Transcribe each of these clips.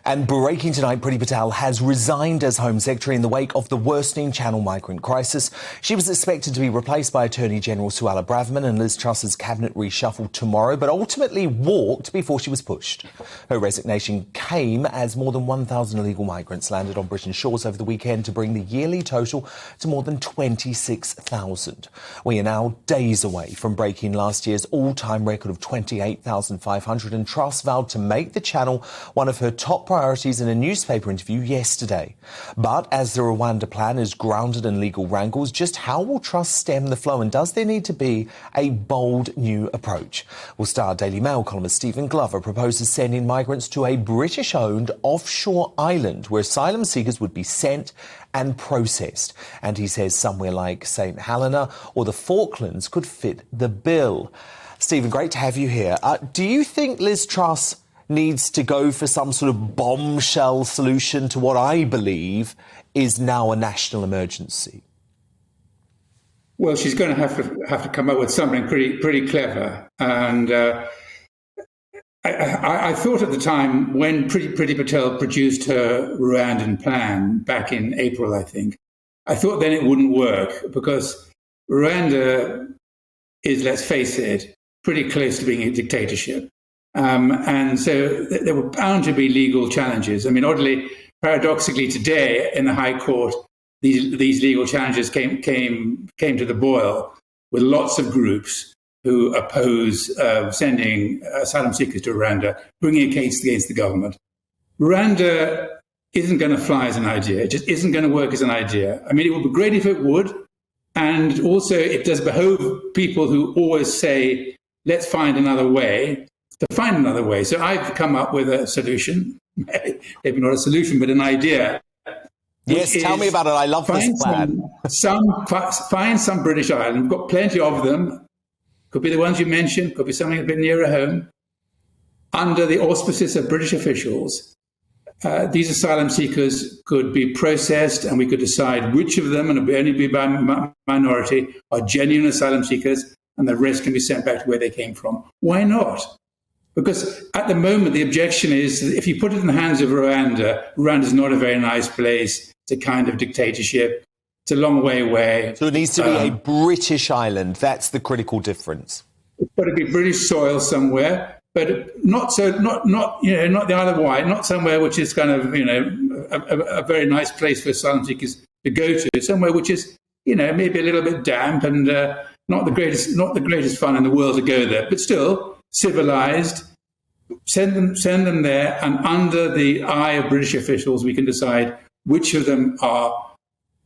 And breaking tonight, Priti Patel has resigned as Home Secretary in the wake of the worsening Channel migrant crisis. She was expected to be replaced by Attorney General Suella Braverman and Liz Truss's cabinet reshuffle tomorrow, but ultimately walked before she was pushed. Her resignation came as more than 1,000 illegal migrants landed on British shores over the weekend to bring the yearly total to more than 26,000. We are now days away from breaking last year's all-time record of 28,500, and Truss vowed to make the Channel one of her top priorities in a newspaper interview yesterday. But as the Rwanda plan is grounded in legal wrangles, just how will Truss stem the flow, and does there need to be a bold new approach? Well, Star Daily Mail columnist Stephen Glover proposes sending migrants to a British-owned offshore island where asylum seekers would be sent and processed. And he says somewhere like St Helena or the Falklands could fit the bill. Stephen, great to have you here. Do you think Liz Truss needs to go for some sort of bombshell solution to what I believe is now a national emergency? Well, she's going to have to come up with something pretty clever. And I thought at the time when Priti Patel produced her Rwandan plan back in April, I think, I thought then it wouldn't work because Rwanda is, let's face it, pretty close to being a dictatorship. And so there were bound to be legal challenges. I mean, oddly, paradoxically, today in the High Court, these legal challenges came to the boil with lots of groups who oppose sending asylum seekers to Rwanda, bringing a case against the government. Rwanda isn't going to fly as an idea. It just isn't going to work as an idea. I mean, it would be great if it would. And also, it does behove people who always say, let's find another way, to find another way. So I've come up with a solution, maybe not a solution, but an idea. Yes, tell me about it. I love this plan. Find some British island. We've got plenty of them. Could be the ones you mentioned, could be something a bit nearer home. Under the auspices of British officials, these asylum seekers could be processed, and we could decide which of them, and it would only be by minority, are genuine asylum seekers, and the rest can be sent back to where they came from. Why not? Because at the moment, the objection is that if you put it in the hands of Rwanda, Rwanda is not a very nice place. It's a kind of dictatorship. It's a long way away. So it needs to be a British island. That's the critical difference. It's got to be British soil somewhere, but not the Isle of Wight, not somewhere which is kind of a very nice place for asylum seekers to go to. Somewhere which is maybe a little bit damp and not the greatest fun in the world to go there, but still civilized. Send them there, and under the eye of British officials, we can decide which of them are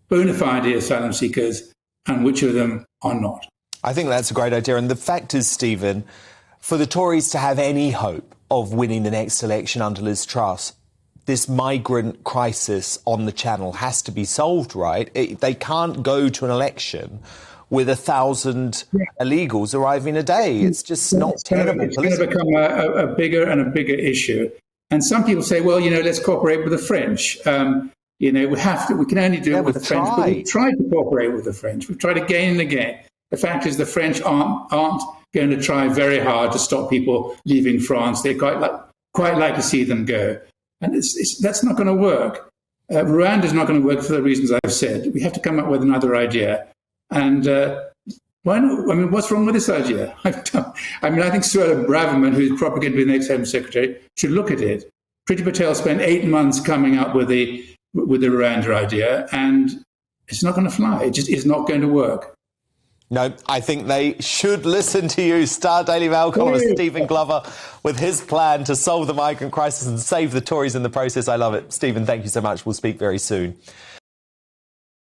bona fide asylum seekers and which of them are not. I think that's a great idea. And the fact is, Stephen, for the Tories to have any hope of winning the next election under Liz Truss, this migrant crisis on the Channel has to be solved, right? They can't go to an election with 1,000 illegals arriving a day. It's just not tenable. It's going to become a bigger and a bigger issue. And some people say, well, let's cooperate with the French. We can only do it with the French. But we've tried to cooperate with the French. We've tried again and again. The fact is the French aren't going to try very hard to stop people leaving France. They quite like to see them go. And that's not going to work. Rwanda is not going to work for the reasons I've said. We have to come up with another idea. And why not? I mean, what's wrong with this idea? I think Suella Braverman, who's probably going to be the next Home Secretary, should look at it. Priti Patel spent 8 months coming up with the Rwanda idea, and it's not going to fly. It just is not going to work. No, I think they should listen to you. Star Daily Mail columnist Stephen Glover with his plan to solve the migrant crisis and save the Tories in the process. I love it. Stephen, thank you so much. We'll speak very soon.